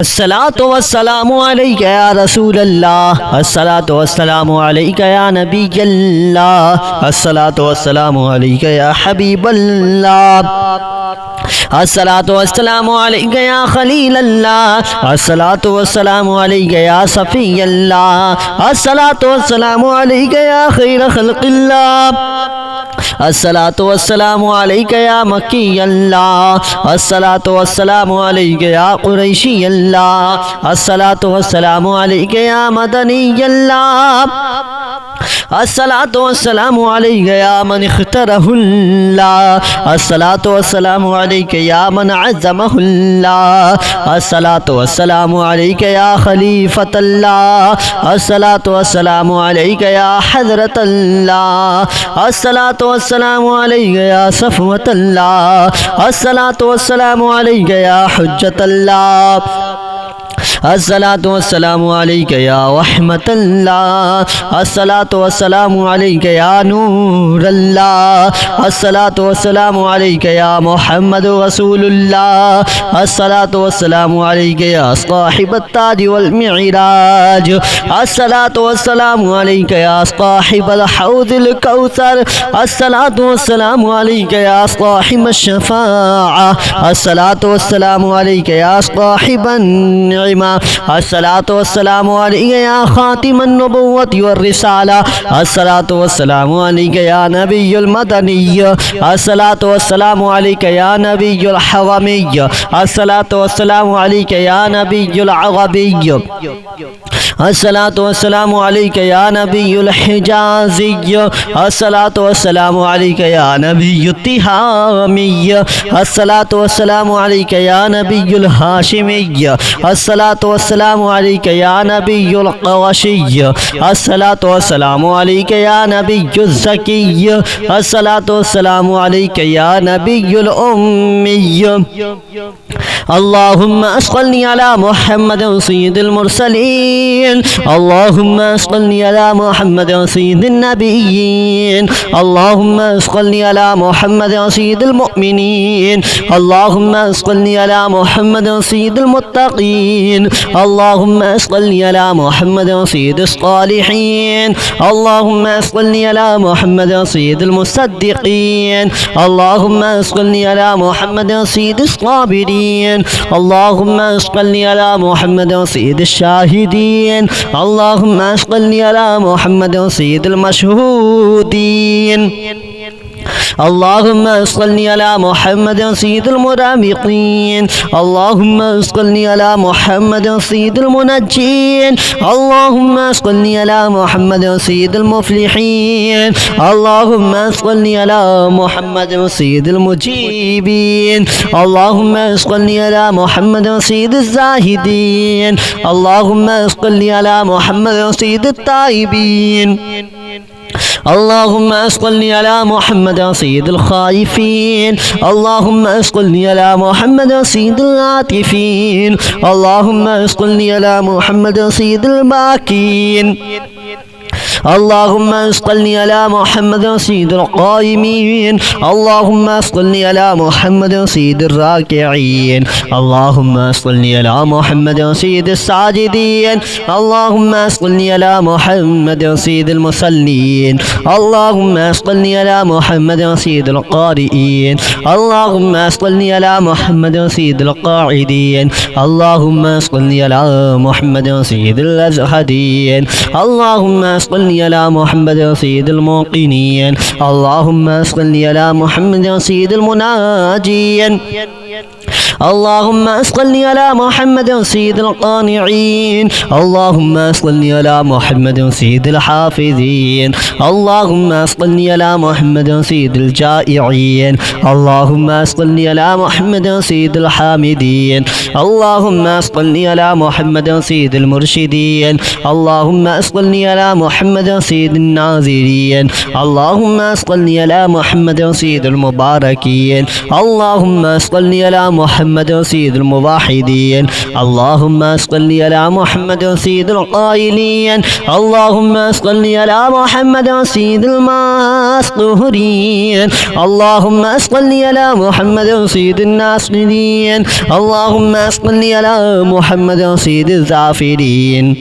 الصلاة والسلام عليك يا رسول الله، الصلاة والسلام عليك يا نبي الله، الصلاة والسلام عليك يا حبيب الله، الصلاة والسلام عليك يا خليل الله، الصلاة والسلام عليك يا صفي الله، الصلاة والسلام عليك يا خير خلق الله، الصلاة والسلام عليك يا مكي الله، الصلاة والسلام عليك يا قريشي الله، الصلاة والسلام عليك يا مدني الله، الصلاة والسلام عليك يا من اختاره الله، الصلاة والسلام عليك يا من عزمه الله، الصلاة والسلام عليك يا خليفة الله، الصلاة والسلام عليك يا حضرة الله، الصلاة والسلام عليك يا صفوة الله، الصلاة والسلام عليك يا حجة الله، الصلاة والسلام عليك يا رحمة الله، الصلاة والسلام عليك يا نور الله، الصلاة والسلام عليك يا محمد رسول الله، الصلاة والسلام عليك يا صاحب التاج والمعراج، الصلاة والسلام عليك يا صاحب الحوض الكوثر، الصلاة والسلام عليك يا صاحب الشفاعة، الصلاة والسلام عليك يا صاحب النعمة، الصلاة والسلام عليك يا خاتم النبوة والرسالة، الصلاة والسلام عليك يا نبي المدني، الصلاة والسلام عليك يا نبي الحرمي، الصلاة والسلام عليك يا نبي العربي، الصلاة والسلام عليك يا نبي الحجازي، الصلاة والسلام عليك يا نبي التهامي، الصلاة والسلام عليك يا نبي الهاشمي، الصلاة والسلام عليك يا نبي القرشي، الصلاة والسلام عليك يا نبي الزكي، الصلاة والسلام عليك يا نبي الأمي، اللهم صل على محمد سيد المرسلين، اللهم صل على محمد سيد النبيين، اللهم صل على محمد سيد المؤمنين، اللهم صل على محمد سيد المتقين، اللهم صل على محمد سيد الصالحين، اللهم صل على محمد سيد المصدقين، اللهم صل على محمد سيد الصابرين، اللهم صل على محمد سيد الشاهدين، اللهم صل على محمد سيد المشهودين، اللهم صل على محمد سيد المرافقين، اللهم صل على محمد سيد المنجين، اللهم صل على محمد سيد المفلحين، اللهم صل على محمد سيد المجيبين، اللهم صل على محمد سيد الزاهدين، اللهم صل على محمد سيد التائبين، اللهم صل على محمد سيد الخائفين، اللهم صل على محمد سيد العاطفين، اللهم صل على محمد سيد الباكين، اللهم صل على محمد سيد القائمين، اللهم صل على محمد سيد الراكعين، اللهم صل على محمد سيد الساجدين، اللهم صل على محمد سيد المصلين، اللهم صل على محمد سيد القارئين، اللهم صل على محمد سيد القاعدين، اللهم صل على محمد سيد الأزهدين، اللهم صل على محمد سيد الموقنين، اللهم صل على محمد سيد المناجين، اللهم صل على محمد سيد القانعين، اللهم صل على محمد سيد الحافظين، اللهم صل على محمد سيد الجائعين، اللهم صل على محمد سيد الحامدين، اللهم صل على محمد سيد المرشدين، اللهم صل على محمد سيد الناظرين، اللهم صل على محمد سيد المباركين، اللهم صل على محمد سيد الموحدين اللهم صل على محمد سيد القائلين اللهم صل على محمد سيد المصطهرين اللهم صل على محمد سيد الناصرين اللهم صل على محمد سيد الزافرين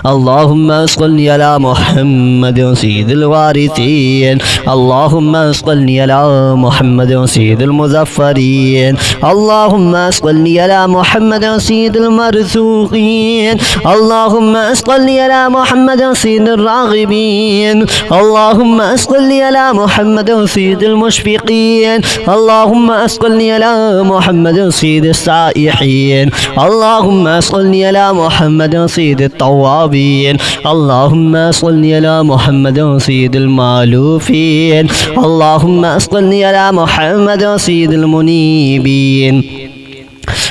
اللهم صل على محمد سيد الوارثين اللهم صل على محمد سيد المظفرين اللهم صل على محمد سيد المرزوقين اللهم صل على محمد سيد الراغبين اللهم صل على محمد سيد المشفقين اللهم صل على محمد سيد السائحين اللهم صل على محمد سيد التوابين اللهم صل على محمد سيد المالوفين اللهم صل على محمد سيد المنيبين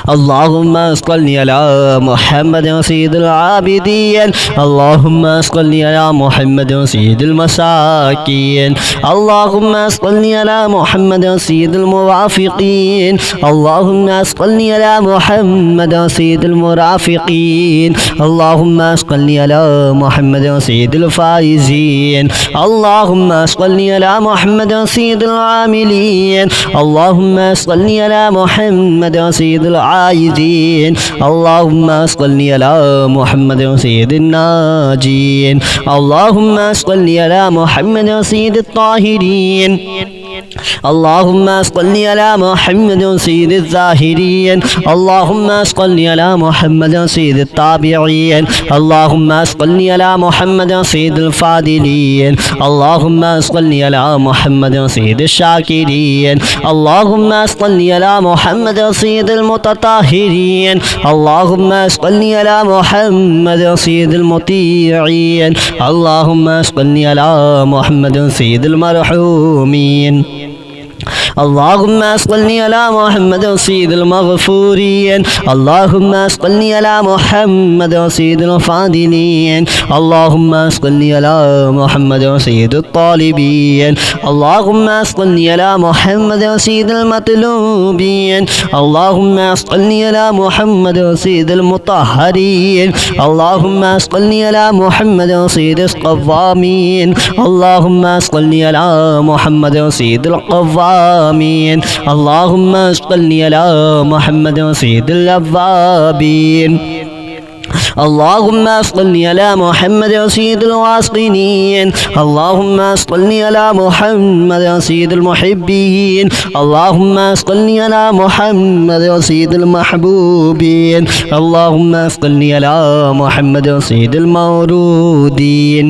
اللهم صل على محمد سيد العابدين اللهم صل على محمد سيد المساكين اللهم صل على محمد سيد الموافقين اللهم صل على محمد سيد المرافقين اللهم صل على محمد سيد الفائزين اللهم صل على محمد سيد العاملين اللهم صل على محمد سيد العايدين اللهم صل على محمد سيد الناجين اللهم صل على محمد سيد الطاهرين اللهم صل على محمد سيد الزاهرين اللهم صل على محمد سيد التابعين اللهم صل على محمد سيد الفاضلين اللهم صل على محمد سيد الشاكرين اللهم صل على محمد سيد المتطهرين اللهم صل على محمد سيد المطيعين اللهم صل على محمد سيد المرحومين اللهم صل على محمد سيد المغفورين اللهم صل على محمد سيد الفاضلين اللهم صل على محمد سيد الطالبين اللهم صل على محمد سيد المطلوبين اللهم صل على محمد سيد المطهرين اللهم صل على محمد سيد القوامين اللهم صل على محمد سيد القوامين اللهم صل على محمد سيد الأوابين اللهم صل على محمد سيد الواصلين اللهم صل على محمد سيد المحبين اللهم صل على محمد سيد المحبوبين اللهم صل على محمد سيد المورودين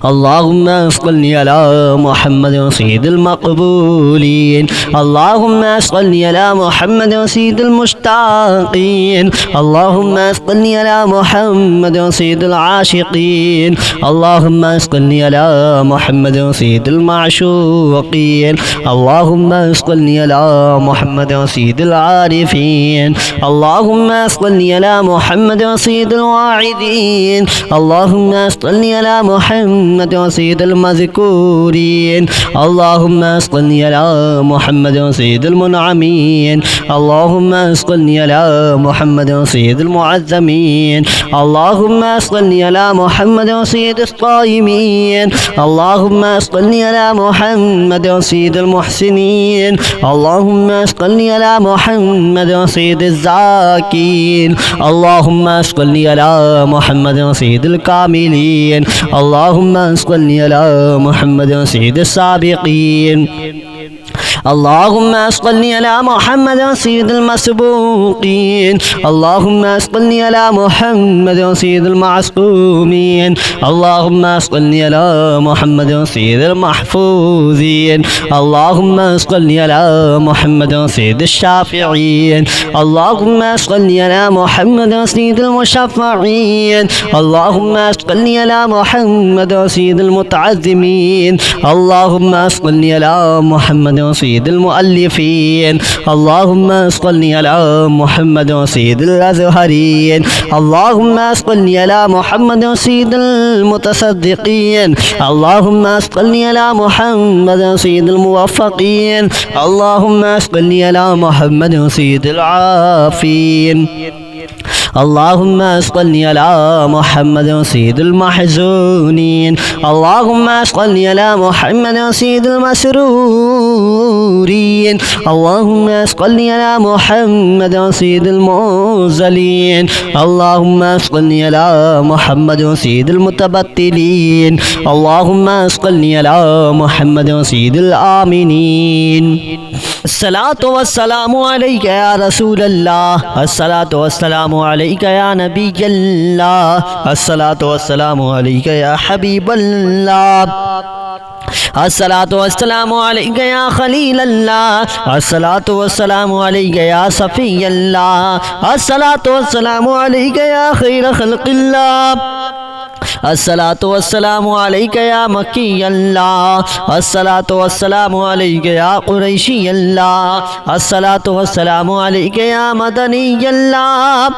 اللهم صل على محمد سيد المقبولين اللهم صل على محمد سيد المشتاقين اللهم صل على محمد سيد العاشقين اللهم صل على محمد سيد المعشوقين اللهم صل على محمد سيد العارفين اللهم صل على محمد سيد الواعدين اللهم صل على محمد سيد المذكورين اللهم صل على محمد سيد المنعمين اللهم صل على محمد سيد المعظمين اللهم صل على محمد سيد الصائمين اللهم صل على محمد سيد المحسنين اللهم صل على محمد سيد الزاكين اللهم صل على محمد سيد الكاملين اللهم صل على محمد سيد السابقين اللهم صل على محمد سيد المسبوقين اللهم صل على محمد سيد المعصومين اللهم صل على محمد سيد المحفوظين اللهم صل على محمد سيد الشافعين اللهم صل على محمد سيد المشفعين اللهم صل على محمد سيد المتعظمين اللهم صل على محمد سيد المؤلفين اللهم صل على محمد سيد الأزهرين اللهم صل على محمد سيد المتصدقين اللهم صل على محمد سيد الموفقين اللهم صل على محمد سيد العافين اللهم صل على محمد سيد المحزونين اللهم صل على محمد سيد المسرورين اللهم صل على محمد سيد المنزلين اللهم صل على محمد سيد المتبتلين اللهم صل على محمد سيد الآمنين الصلاة والسلام عليك يا رسول الله الصلاة والسلام عليك يا نبي الله الصلاة والسلام عليك يا حبيب الله الصلاة والسلام عليك يا خليل الله الصلاة والسلام عليك يا صفي الله الصلاة والسلام عليك يا خير خلق الله الصلاة والسلام عليك يا مكي الله الصلاة والسلام عليك يا قريشي الله الصلاة والسلام عليك يا مدني الله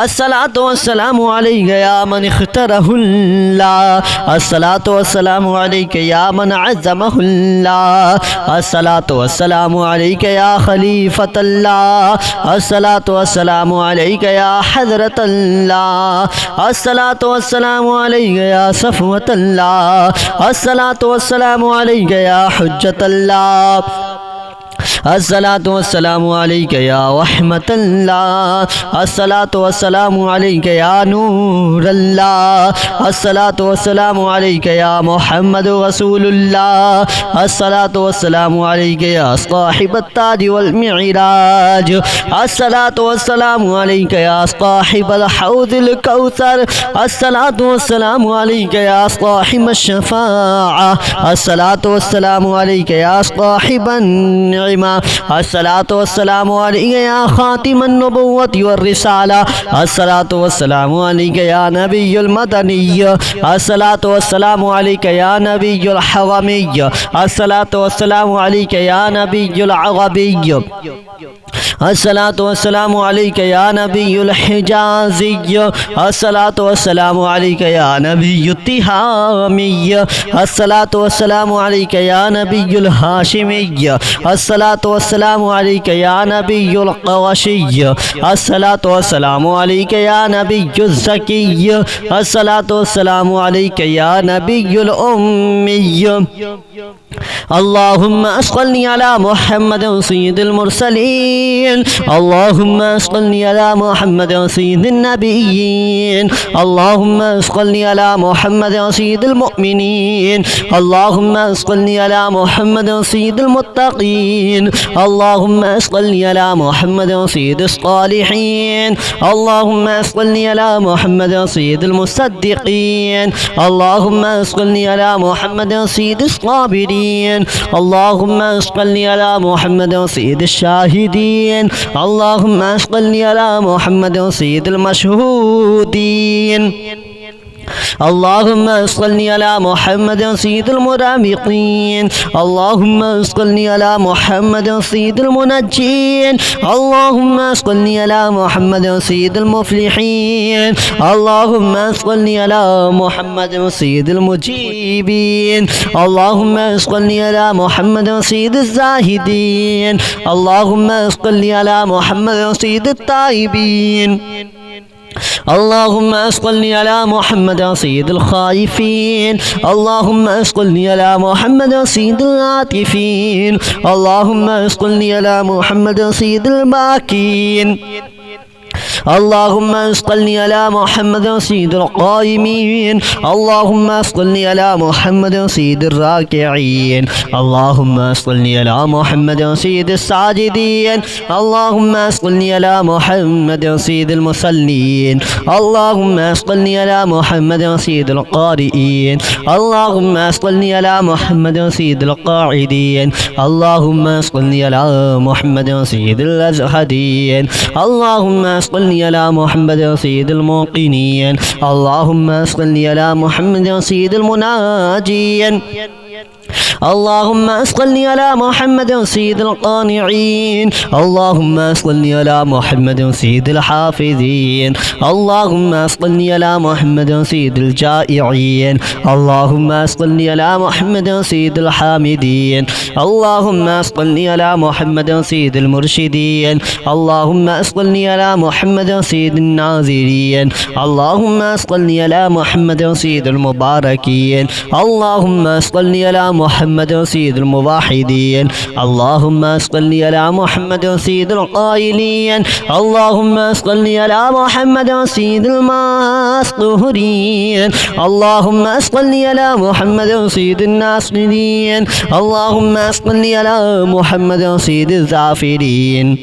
الصلاة والسلام عليك يا من اختاره الله الصلاة والسلام عليك يا من عزمه الله الصلاة والسلام عليك يا خليفة الله الصلاة والسلام عليك يا حضرة الله الصلاة والسلام عليك يا صفوة الله الصلاة والسلام عليك يا حجة الله الصلاة والسلام عليك يا رحمة الله الصلاة والسلام عليك يا نور الله الصلاة والسلام عليك يا محمد رسول الله الصلاة والسلام عليك يا صاحب التاج والمعراج الصلاة والسلام عليك يا صاحب الحوض الكوثر الصلاة والسلام عليك يا صاحب الشفاعة الصلاة والسلام عليك يا صاحب النعمة الصلاة والسلام عليك يا خاتم النبوة والرسالة الصلاة والسلام عليك يا نبي المدني الصلاة والسلام عليك يا نبي الحرمي الصلاة والسلام عليك يا نبي العربي الصلاة والسلام عليك يا نبي الحجازي الصلاة والسلام عليك يا نبي التهامي الصلاة والسلام عليك يا نبي الهاشمي الصلاة والسلام عليك يا نبي القرشي الصلاة والسلام عليك يا نبي الزكي الصلاة والسلام عليك يا نبي الأمي اللهم صل على محمد سيد المرسلين اللهم صل على محمد سيد النبيين اللهم صل على محمد سيد المؤمنين اللهم صل على محمد سيد المتقين اللهم صل على محمد سيد الصالحين اللهم صل على محمد سيد المصدقين اللهم صل على محمد سيد الصابرين اللهم صل على محمد سيد الشاهدين اللهم صل على محمد سيد المشهودين اللهم صل على محمد سيد المرافقين اللهم صل على محمد سيد المنجين اللهم صل على محمد سيد المفلحين اللهم صل على محمد سيد المجيبين اللهم صل على محمد سيد الزاهدين اللهم صل على محمد سيد التائبين اللهم صل على محمد سيد الخائفين اللهم صل على محمد سيد العاطفين اللهم صل على محمد سيد الباكين اللهم صل على محمد سيد القائمين اللهم صل على محمد سيد الراكعين اللهم صل على محمد سيد الساجدين اللهم صل على محمد سيد المصلين اللهم صل على محمد سيد القارئين اللهم صل على محمد سيد القاعدين اللهم صل على محمد سيد الأزهدين اللهم صل على محمد سيد الموقنين اللهم صل على محمد سيد المناجين اللهم صل على محمد سيد القانعين اللهم صل على محمد سيد الحافظين اللهم صل على محمد سيد الجائعين اللهم صل على محمد سيد الحامدين اللهم صل على محمد سيد المرشدين اللهم صل على محمد سيد الناظرين اللهم صل على محمد سيد المباركين اللهم صل على محمد سيد الموحدين اللهم صل على محمد سيد القائلين اللهم صل على محمد سيد المصطهرين اللهم صل على محمد سيد الناصرين اللهم صل على محمد سيد الزافرين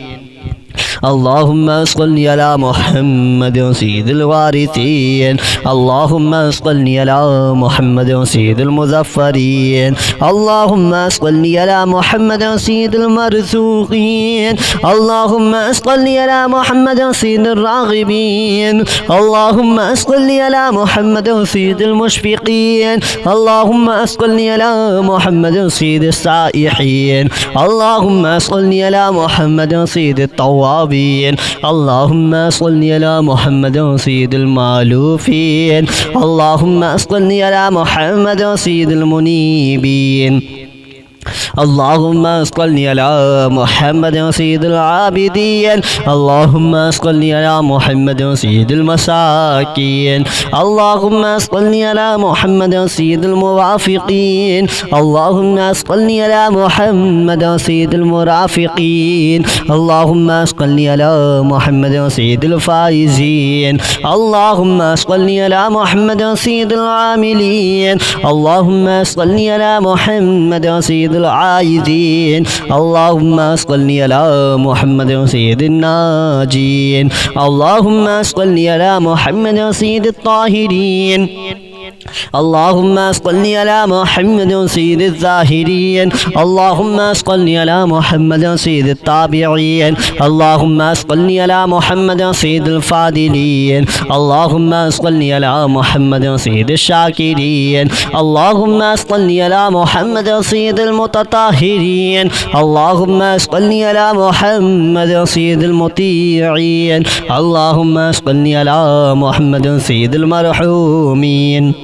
اللهم صل على محمد سيد الوارثين اللهم صل على محمد سيد المظفرين اللهم صل على محمد سيد المرزوقين اللهم صل على محمد سيد الراغبين اللهم صل على محمد سيد المشفقين اللهم صل على محمد سيد السائحين اللهم صل على محمد سيد التوابين اللهم صل على محمد سيد المالوفين اللهم صل على محمد سيد المنيبين اللهم صل على محمد سيد العابدين اللهم صل على محمد سيد المساكين اللهم صل على محمد سيد الموافقين اللهم صل على محمد سيد المرافقين اللهم صل على محمد سيد الفائزين اللهم صل على محمد سيد العاملين اللهم صل على محمد سيد العايدين اللهم صل على محمد سيد الناجين اللهم صل على محمد سيد الطاهرين اللهم صل على محمد سيد الظاهرين اللهم صل على محمد سيد التابعين اللهم صل على محمد سيد الفاضلين اللهم صل على محمد سيد الشاكرين اللهم صل على محمد سيد المتطهرين اللهم صل على محمد سيد المطيعين اللهم صل على محمد سيد المرحومين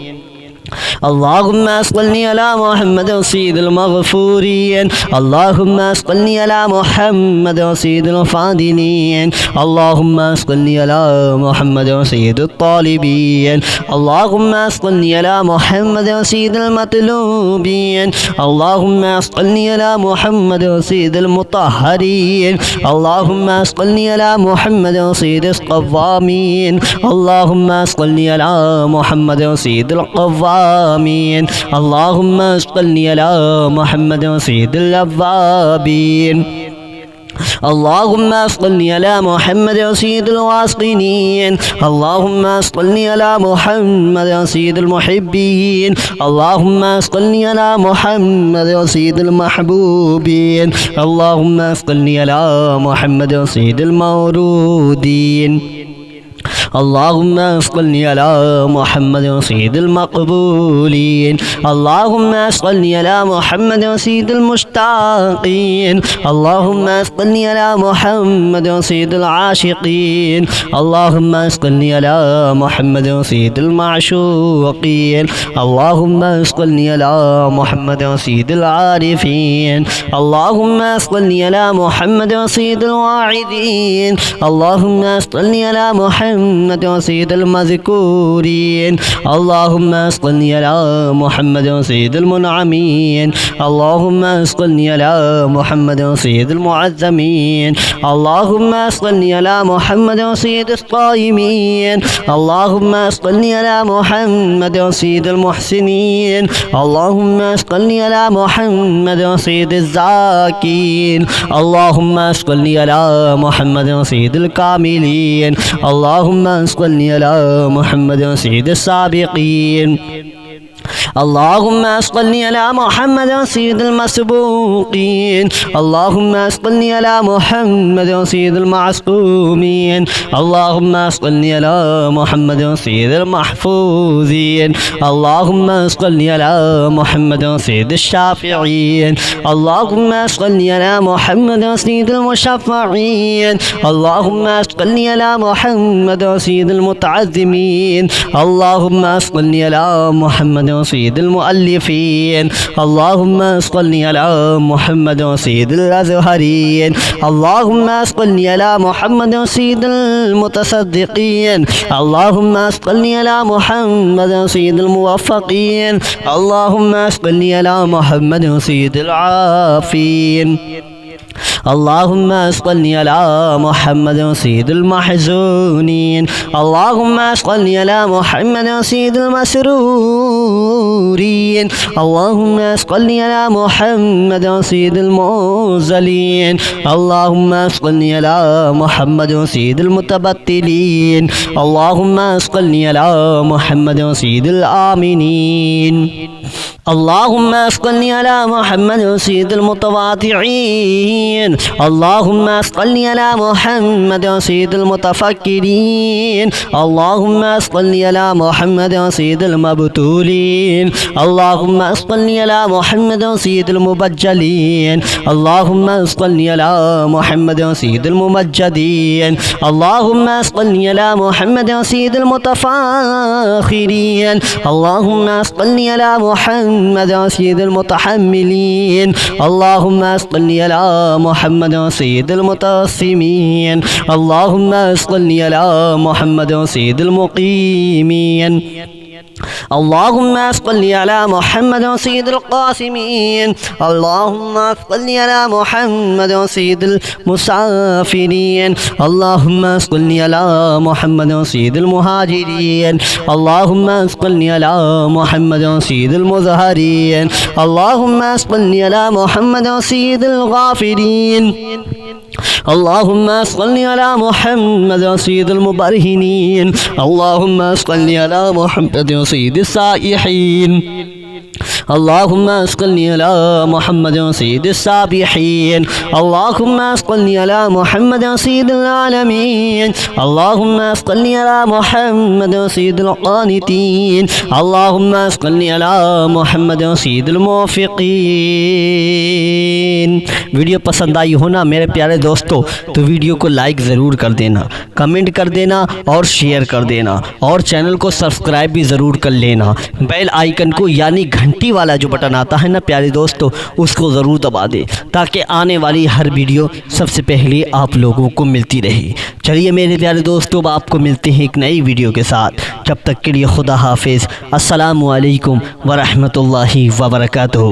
اللهم صل على محمد سيد المغفورين اللهم صل على محمد سيد الفاضلين اللهم صل على محمد سيد الطالبين اللهم صل على محمد سيد المطلوبين اللهم صل على محمد سيد المطهرين اللهم صل على محمد سيد القوامين اللهم صل على محمد سيد القوامين اللهم صل على محمد سيد الأوابين اللهم صل على محمد سيد الواصلين اللهم صل على محمد سيد المحبين اللهم صل على محمد سيد المحبوبين اللهم صل على محمد سيد المورودين اللهم صل على محمد سيد المقبولين اللهم صل على محمد سيد المشتاقين اللهم صل على محمد سيد العاشقين اللهم صل على محمد سيد المعشوقين اللهم صل على محمد سيد العارفين اللهم صل على محمد سيد الواعدين اللهم صل على محمد سيد المذكورين اللهم صل على محمد سيد المنعمين اللهم صل على محمد سيد المعظمين اللهم صل على محمد سيد الصائمين اللهم صل على محمد سيد المحسنين اللهم صل على محمد سيد الزاكين اللهم صل على محمد سيد الكاملين اللهم صل على محمد سيد السابقين اللهم صل على محمد سيد المسبوقين اللهم صل على محمد سيد المعصومين اللهم صل على محمد سيد المحفوظين اللهم صل على محمد سيد الشافعين اللهم صل على محمد سيد المشفعين اللهم صل على محمد سيد المتعظمين اللهم صل على محمد سيد المؤلفين اللهم صل على محمد سيد الأزهرين اللهم صل على محمد سيد المتصدقين اللهم صل على محمد سيد الموفقين اللهم صل على محمد سيد العافين اللهم صل على محمد سيد المحزونين اللهم صل على محمد سيد المسرورين اللهم صل على محمد سيد الموزلين اللهم صل على محمد سيد المتبتلين اللهم صل على محمد سيد الآمنين اللهم صل على محمد سيد المتواضعين اللهم صل على محمد سيد المتفكرين اللهم صل على محمد سيد المبتولين اللهم صل على محمد سيد المبجلين اللهم صل على محمد سيد الممجدين اللهم صل على محمد سيد المتفاخرين اللهم صل على محمد سيد المتحملين اللهم صل على محمد سيد المتوسمين اللهم صل على محمد سيد المقيمين اللهم صل على محمد سيد القاسمين اللهم صل على محمد سيد المسافرين اللهم صل على محمد سيد المهاجرين اللهم صل على محمد سيد المظهرين اللهم صل على محمد سيد الغافرين اللهم صل على محمد سيد المبرهنين اللهم صل على محمد سيد السائحين اللهم صل على محمد سيد السابحين اللهم صل على محمد سيد العالمين اللهم صل على محمد سيد القانتين اللهم صل على محمد سيد الموفقين वीडियो पसंद आई हो ना मेरे प्यारे दोस्तों तो वीडियो को लाइक ज़रूर कर देना, कमेंट कर देना और शेयर कर देना और चैनल को सब्सक्राइब भी ज़रूर कर लेना। बेल आइकन को यानी घंटी वाला जो बटन आता है ना प्यारे दोस्तों उसको ज़रूर दबा दे ताकि आने वाली हर वीडियो सबसे पहले आप लोगों को मिलती रहे। चलिए मेरे प्यारे दोस्तों आपको मिलते हैं एक नई वीडियो के साथ, जब तक के लिए खुदा हाफिज़। अस्सलामु अलैकुम व रहमतुल्लाहि व बरकातुहू।